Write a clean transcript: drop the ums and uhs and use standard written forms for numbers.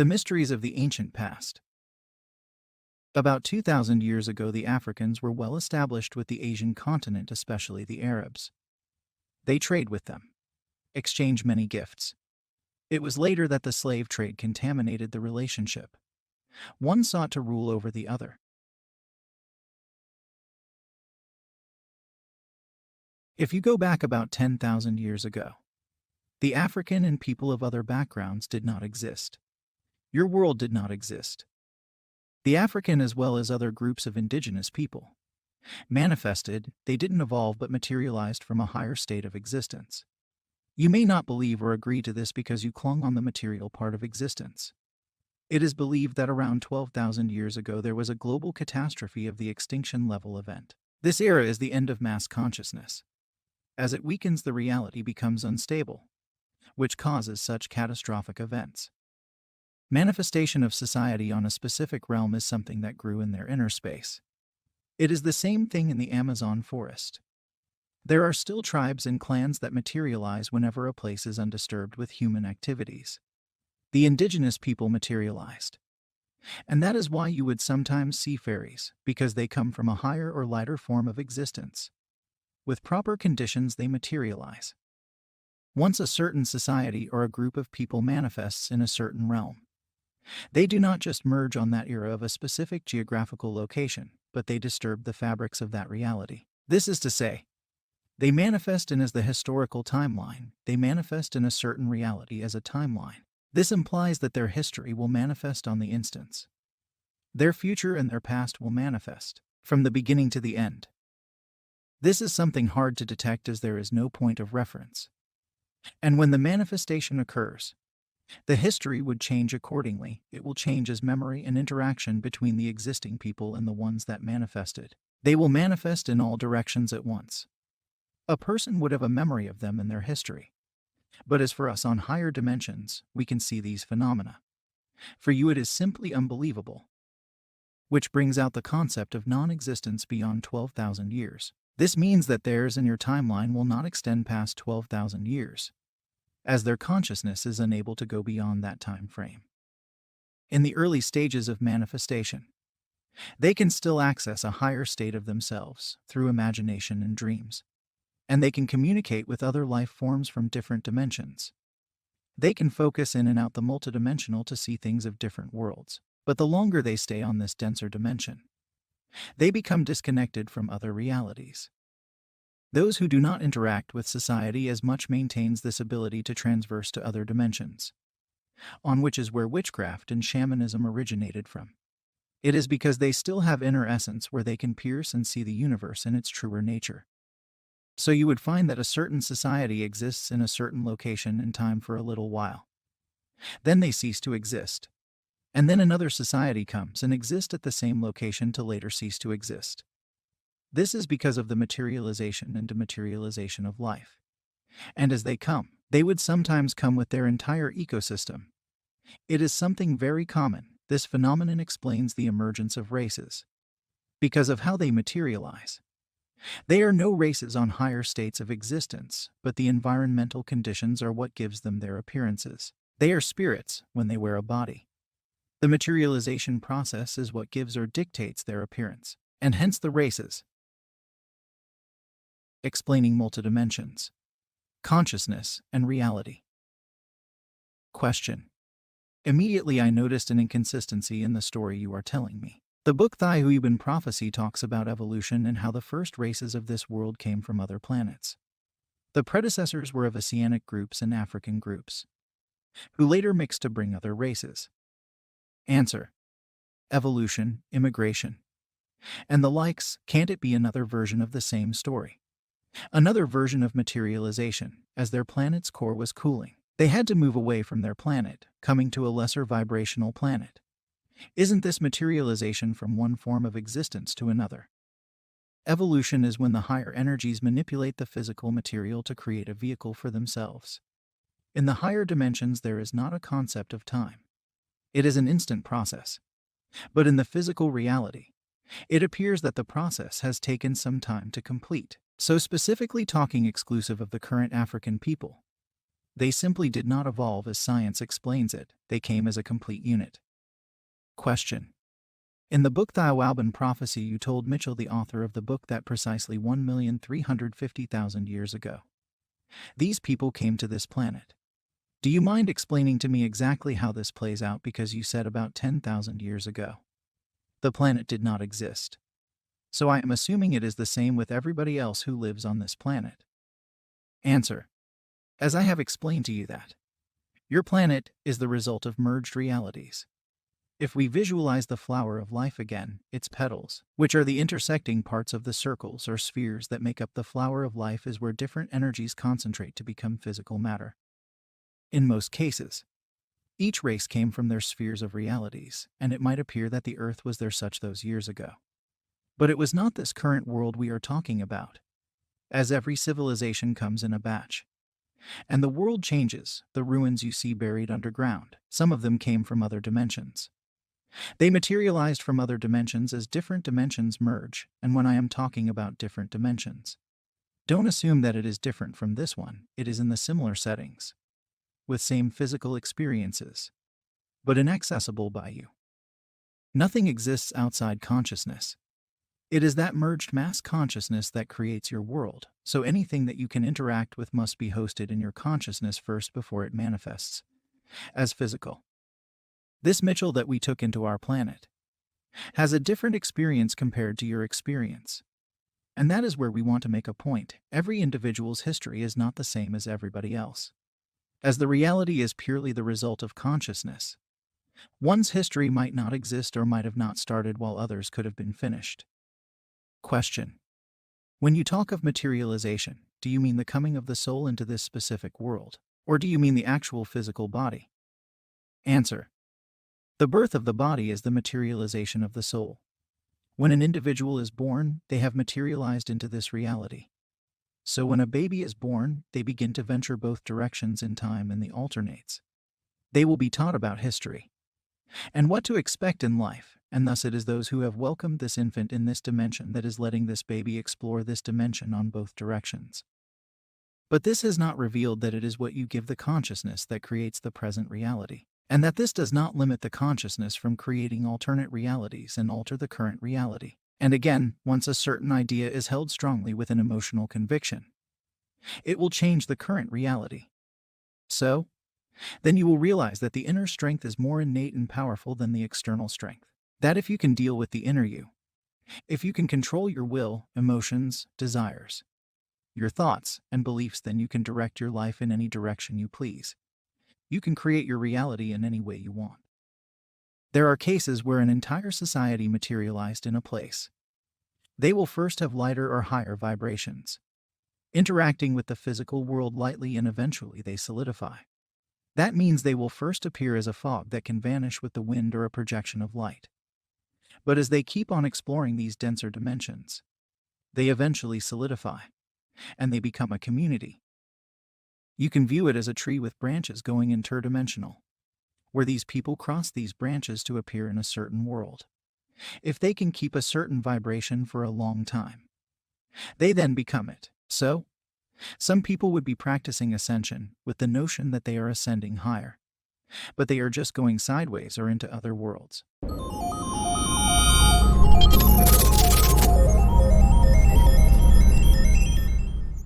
The mysteries of the ancient past. About 2,000 years ago, the Africans were well established with the Asian continent, especially the Arabs. They trade with them, exchange many gifts. It was later that the slave trade contaminated the relationship. One sought to rule over the other. If you go back about 10,000 years ago, the African and people of other backgrounds did not exist. Your world did not exist. The African, as well as other groups of indigenous people, manifested. They didn't evolve but materialized from a higher state of existence. You may not believe or agree to this because you clung on the material part of existence. It is believed that around 12,000 years ago there was a global catastrophe of the extinction level event. This era is the end of mass consciousness. As it weakens, the reality becomes unstable, which causes such catastrophic events. Manifestation of society on a specific realm is something that grew in their inner space. It is the same thing in the Amazon forest. There are still tribes and clans that materialize whenever a place is undisturbed with human activities. The indigenous people materialized. And that is why you would sometimes see fairies, because they come from a higher or lighter form of existence. With proper conditions, they materialize. Once a certain society or a group of people manifests in a certain realm, they do not just merge on that era of a specific geographical location, but they disturb the fabrics of that reality. This is to say, they manifest in as the historical timeline. They manifest in a certain reality as a timeline. This implies that their history will manifest on the instance. Their future and their past will manifest, from the beginning to the end. This is something hard to detect as there is no point of reference. And when the manifestation occurs, the history would change accordingly. It will change as memory and interaction between the existing people and the ones that manifested. They will manifest in all directions at once. A person would have a memory of them in their history. But as for us on higher dimensions, we can see these phenomena. For you it is simply unbelievable. Which brings out the concept of non-existence beyond 12,000 years. This means that theirs and your timeline will not extend past 12,000 years, as their consciousness is unable to go beyond that time frame. In the early stages of manifestation, they can still access a higher state of themselves through imagination and dreams. And they can communicate with other life forms from different dimensions. They can focus in and out the multidimensional to see things of different worlds. But the longer they stay on this denser dimension, they become disconnected from other realities. Those who do not interact with society as much maintains this ability to transverse to other dimensions, on which is where witchcraft and shamanism originated from. It is because they still have inner essence where they can pierce and see the universe in its truer nature. So you would find that a certain society exists in a certain location and time for a little while. Then they cease to exist. And then another society comes and exists at the same location to later cease to exist. This is because of the materialization and dematerialization of life. And as they come, they would sometimes come with their entire ecosystem. It is something very common. This phenomenon explains the emergence of races. Because of how they materialize. They are no races on higher states of existence, but the environmental conditions are what gives them their appearances. They are spirits when they wear a body. The materialization process is what gives or dictates their appearance, and hence the races. Explaining multidimensions, consciousness, and reality. Question. Immediately I noticed an inconsistency in the story you are telling me. The book Thao Prophecy talks about evolution and how the first races of this world came from other planets. The predecessors were of Oceanic groups and African groups, who later mixed to bring other races. Answer. Evolution, immigration, and the likes. Can't it be another version of the same story? Another version of materialization, as their planet's core was cooling. They had to move away from their planet, coming to a lesser vibrational planet. Isn't this materialization from one form of existence to another? Evolution is when the higher energies manipulate the physical material to create a vehicle for themselves. In the higher dimensions there is not a concept of time. It is an instant process. But in the physical reality, it appears that the process has taken some time to complete. So specifically talking exclusive of the current African people, They simply did not evolve as science explains it, they came as a complete unit. Question. In the book Thao Prophecy, you told Mitchell, the author of the book, that precisely 1,350,000 years ago, these people came to this planet. Do you mind explaining to me exactly how this plays out? Because you said about 10,000 years ago, the planet did not exist. So I am assuming it is the same with everybody else who lives on this planet. Answer. As I have explained to you that your planet is the result of merged realities. If we visualize the flower of life again, its petals, which are the intersecting parts of the circles or spheres that make up the flower of life, is where different energies concentrate to become physical matter. In most cases, each race came from their spheres of realities, and it might appear that the Earth was there such those years ago. But it was not this current world we are talking about, as every civilization comes in a batch. And the world changes. The ruins you see buried underground, some of them came from other dimensions. They materialized from other dimensions as different dimensions merge, and when I am talking about different dimensions, don't assume that it is different from this one. It is in the similar settings, with same physical experiences, but inaccessible by you. Nothing exists outside consciousness. It is that merged mass consciousness that creates your world, so anything that you can interact with must be hosted in your consciousness first before it manifests as physical. This Mitchell that we took into our planet has a different experience compared to your experience. And that is where we want to make a point. Every individual's history is not the same as everybody else. As the reality is purely the result of consciousness, one's history might not exist or might have not started while others could have been finished. Question. When you talk of materialization, do you mean the coming of the soul into this specific world, or do you mean the actual physical body? Answer. The birth of the body is the materialization of the soul. When an individual is born, they have materialized into this reality. So when a baby is born, they begin to venture both directions in time and the alternates. They will be taught about history and what to expect in life, and thus it is those who have welcomed this infant in this dimension that is letting this baby explore this dimension on both directions. But this has not revealed that it is what you give the consciousness that creates the present reality, and that this does not limit the consciousness from creating alternate realities and alter the current reality. And again, once a certain idea is held strongly with an emotional conviction, it will change the current reality. So, then you will realize that the inner strength is more innate and powerful than the external strength. That if you can deal with the inner you, if you can control your will, emotions, desires, your thoughts, and beliefs, then you can direct your life in any direction you please. You can create your reality in any way you want. There are cases where an entire society materialized in a place. They will first have lighter or higher vibrations, interacting with the physical world lightly, and eventually they solidify. That means they will first appear as a fog that can vanish with the wind or a projection of light. But as they keep on exploring these denser dimensions, they eventually solidify, and they become a community. You can view it as a tree with branches going interdimensional, where these people cross these branches to appear in a certain world. If they can keep a certain vibration for a long time, they then become it. So, some people would be practicing ascension with the notion that they are ascending higher, but they are just going sideways or into other worlds.